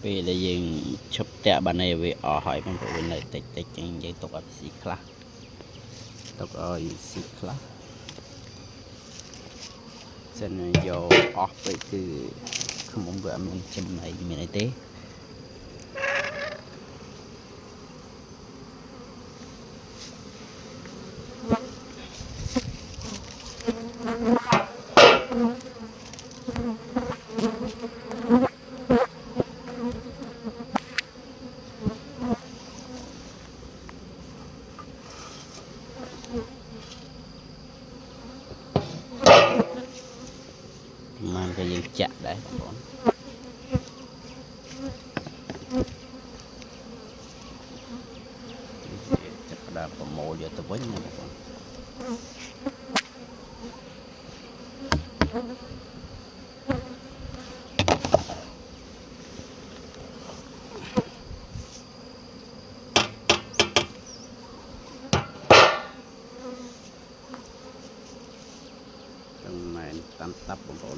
vì là dừng chụp tẹo bàn này về ở hỏi bằng bộ này tịch tịch chẳng giấy tục ở xí khla tục ở xí khla xin vô off vậy cứ không muốn vợ mình châm này mình ấy tế mà cái gì chặt đấy chắc là có mồ giờ tôi với nhau trong này tam tắp một